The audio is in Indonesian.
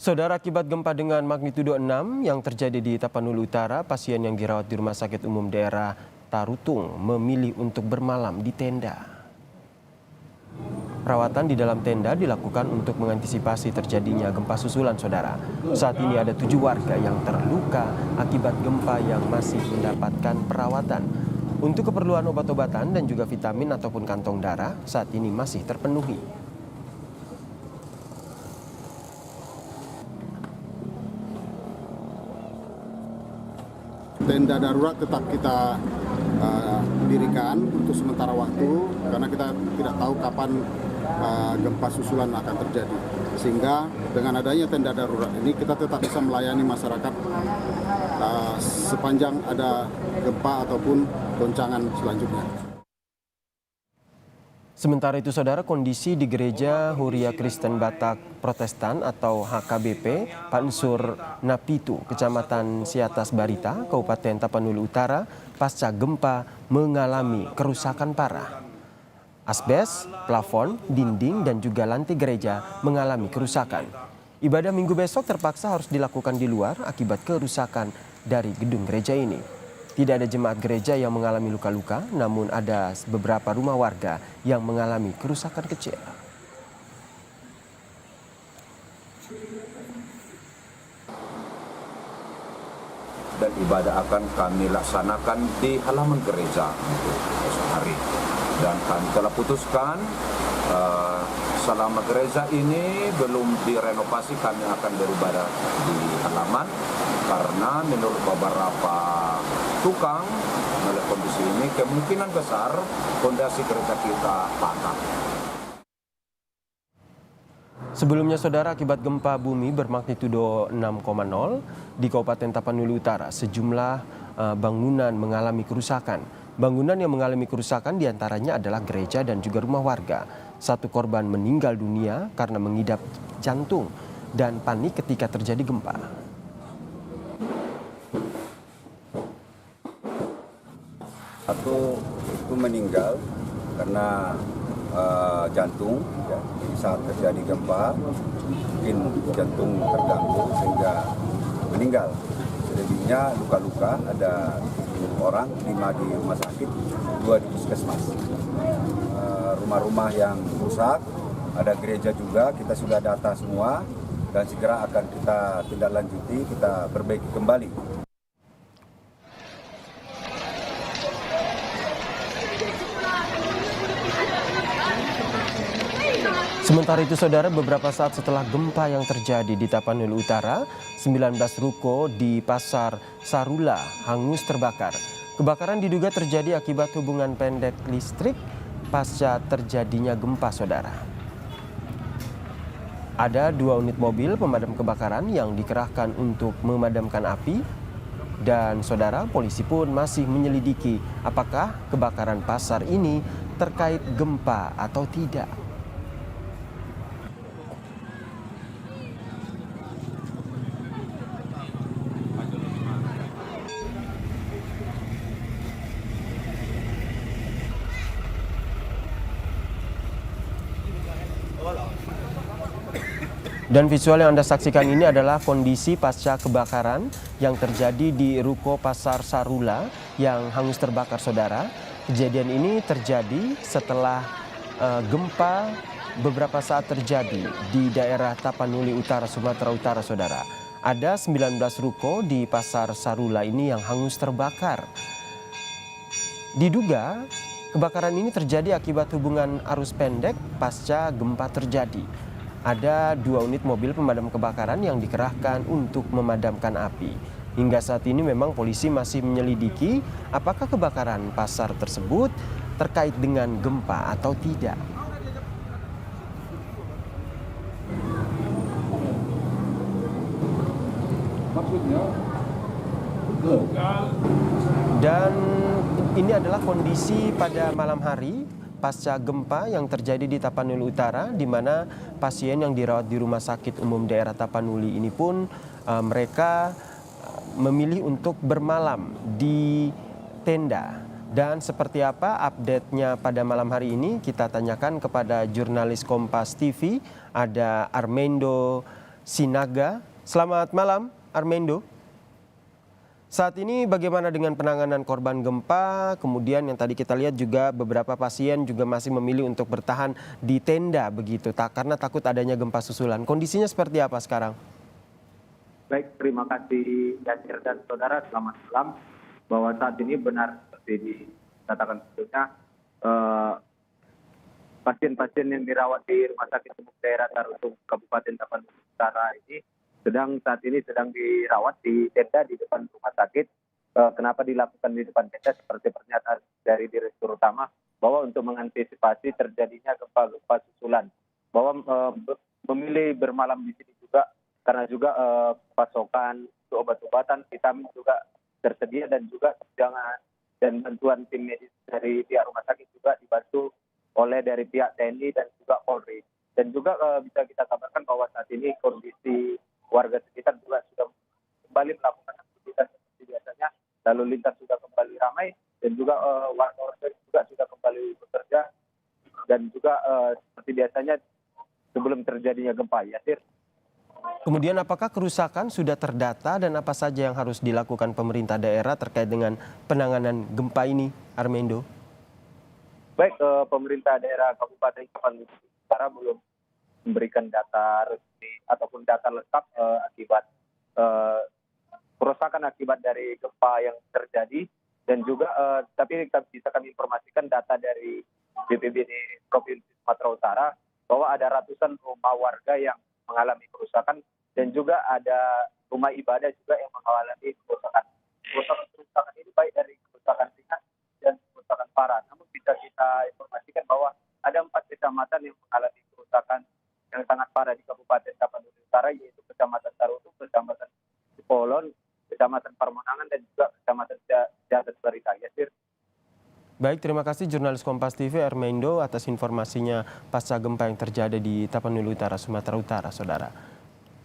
Saudara, akibat gempa dengan magnitudo 6 yang terjadi di Tapanuli Utara, pasien yang dirawat di Rumah Sakit Umum Daerah Tarutung memilih untuk bermalam di tenda. Perawatan di dalam tenda dilakukan untuk mengantisipasi terjadinya gempa susulan, saudara. Saat ini ada 7 warga yang terluka akibat gempa yang masih mendapatkan perawatan. Untuk keperluan obat-obatan dan juga vitamin ataupun kantong darah saat ini masih terpenuhi. Tenda darurat tetap kita dirikan untuk sementara waktu karena kita tidak tahu kapan gempa susulan akan terjadi. Sehingga dengan adanya tenda darurat ini kita tetap bisa melayani masyarakat sepanjang ada gempa ataupun goncangan selanjutnya. Sementara itu, saudara, kondisi di Gereja Huria Kristen Batak Protestan atau HKBP Pansur Napitu, Kecamatan Siatas Barita, Kabupaten Tapanuli Utara, pasca gempa mengalami kerusakan parah. Asbes, plafon, dinding, dan juga lantai gereja mengalami kerusakan. Ibadah minggu besok terpaksa harus dilakukan di luar akibat kerusakan dari gedung gereja ini. Tidak ada jemaat gereja yang mengalami luka-luka, namun ada beberapa rumah warga yang mengalami kerusakan kecil. Dan ibadah akan kami laksanakan di halaman gereja untuk esok hari. Dan kami telah putuskan selama gereja ini belum direnovasi, kami akan beribadah di halaman karena menurut beberapa tukang melihat kondisi ini kemungkinan besar fondasi gereja kita patah. Sebelumnya, saudara, akibat gempa bumi bermagnitudo 6,0 di Kabupaten Tapanuli Utara, sejumlah bangunan mengalami kerusakan. Bangunan yang mengalami kerusakan diantaranya adalah gereja dan juga rumah warga. Satu korban meninggal dunia karena mengidap jantung dan panik ketika terjadi gempa. Satu itu meninggal karena jantung, ya, saat terjadi gempa mungkin jantung terganggu sehingga meninggal. Selebihnya luka-luka, ada 7 orang, 5 di rumah sakit, 2 di puskesmas. Rumah-rumah yang rusak, ada gereja juga, kita sudah data semua dan segera akan kita tindak lanjuti, kita perbaiki kembali. Sementara itu, saudara, beberapa saat setelah gempa yang terjadi di Tapanuli Utara, 19 ruko di Pasar Sarula hangus terbakar. Kebakaran diduga terjadi akibat hubungan pendek listrik pasca terjadinya gempa, saudara. Ada 2 unit mobil pemadam kebakaran yang dikerahkan untuk memadamkan api. Dan saudara, polisi pun masih menyelidiki apakah kebakaran pasar ini terkait gempa atau tidak. Dan visual yang Anda saksikan ini adalah kondisi pasca kebakaran yang terjadi di ruko Pasar Sarula yang hangus terbakar, saudara. Kejadian ini terjadi setelah gempa beberapa saat terjadi di daerah Tapanuli Utara, Sumatera Utara, saudara. Ada 19 ruko di Pasar Sarula ini yang hangus terbakar. Diduga kebakaran ini terjadi akibat hubungan arus pendek pasca gempa terjadi. Ada 2 unit mobil pemadam kebakaran yang dikerahkan untuk memadamkan api. Hingga saat ini memang polisi masih menyelidiki apakah kebakaran pasar tersebut terkait dengan gempa atau tidak. Dan ini adalah kondisi pada malam hari pasca gempa yang terjadi di Tapanuli Utara, di mana pasien yang dirawat di Rumah Sakit Umum Daerah Tapanuli ini pun mereka memilih untuk bermalam di tenda. Dan seperti apa update-nya pada malam hari ini, kita tanyakan kepada jurnalis Kompas TV, ada Armando Sinaga. Selamat malam, Armendo. Saat ini bagaimana dengan penanganan korban gempa? Kemudian yang tadi kita lihat juga beberapa pasien juga masih memilih untuk bertahan di tenda begitu, karena takut adanya gempa susulan. Kondisinya seperti apa sekarang? Baik, terima kasih Yasir dan saudara. Selamat malam. Bahwa saat ini benar seperti dikatakan sebelumnya, pasien-pasien yang dirawat di Rumah Sakit Umum Daerah Tarutung Kabupaten Tapanuli Utara ini saat ini sedang dirawat di tenda di depan rumah sakit. Kenapa dilakukan di depan tenda? Seperti pernyataan dari Direktur Utama bahwa untuk mengantisipasi terjadinya gempa-gempa susulan, bahwa memilih bermalam di sini juga karena juga pasokan untuk obat-obatan, vitamin juga tersedia dan juga jangan dan bantuan tim medis dari pihak rumah sakit juga dibantu oleh dari pihak TNI dan juga Polri. Dan juga bisa kita kabarkan bahwa saat ini kondisi warga sekitar juga sudah kembali melakukan aktivitas seperti biasanya, lalu lintas sudah kembali ramai dan juga warga-warga juga sudah kembali bekerja dan juga seperti biasanya sebelum terjadinya gempa. Yasir. Kemudian apakah kerusakan sudah terdata dan apa saja yang harus dilakukan pemerintah daerah terkait dengan penanganan gempa ini, Armendo? Baik, pemerintah daerah Kabupaten Tapanuli Utara belum memberikan data resmi ataupun data lengkap akibat kerusakan akibat dari gempa yang terjadi dan juga tapi bisa kami informasikan data dari BPBD Provinsi Sumatera Utara bahwa ada ratusan rumah warga yang mengalami kerusakan dan juga ada rumah ibadah juga yang mengalami kerusakan. Kerusakan ini baik dari kerusakan ringan dan kerusakan parah. Namun bisa kita informasikan bahwa ada 4 kecamatan yang mengalami kerusakan yang sangat parah di Kabupaten Tapanuli Utara, yaitu Kecamatan Tarutung, Kecamatan Cipolon, Kecamatan Parmonangan, dan juga Kecamatan Siatas Barita. Yasir. Baik, terima kasih jurnalis Kompas TV Armendo atas informasinya pasca gempa yang terjadi di Tapanuli Utara, Sumatera Utara, saudara.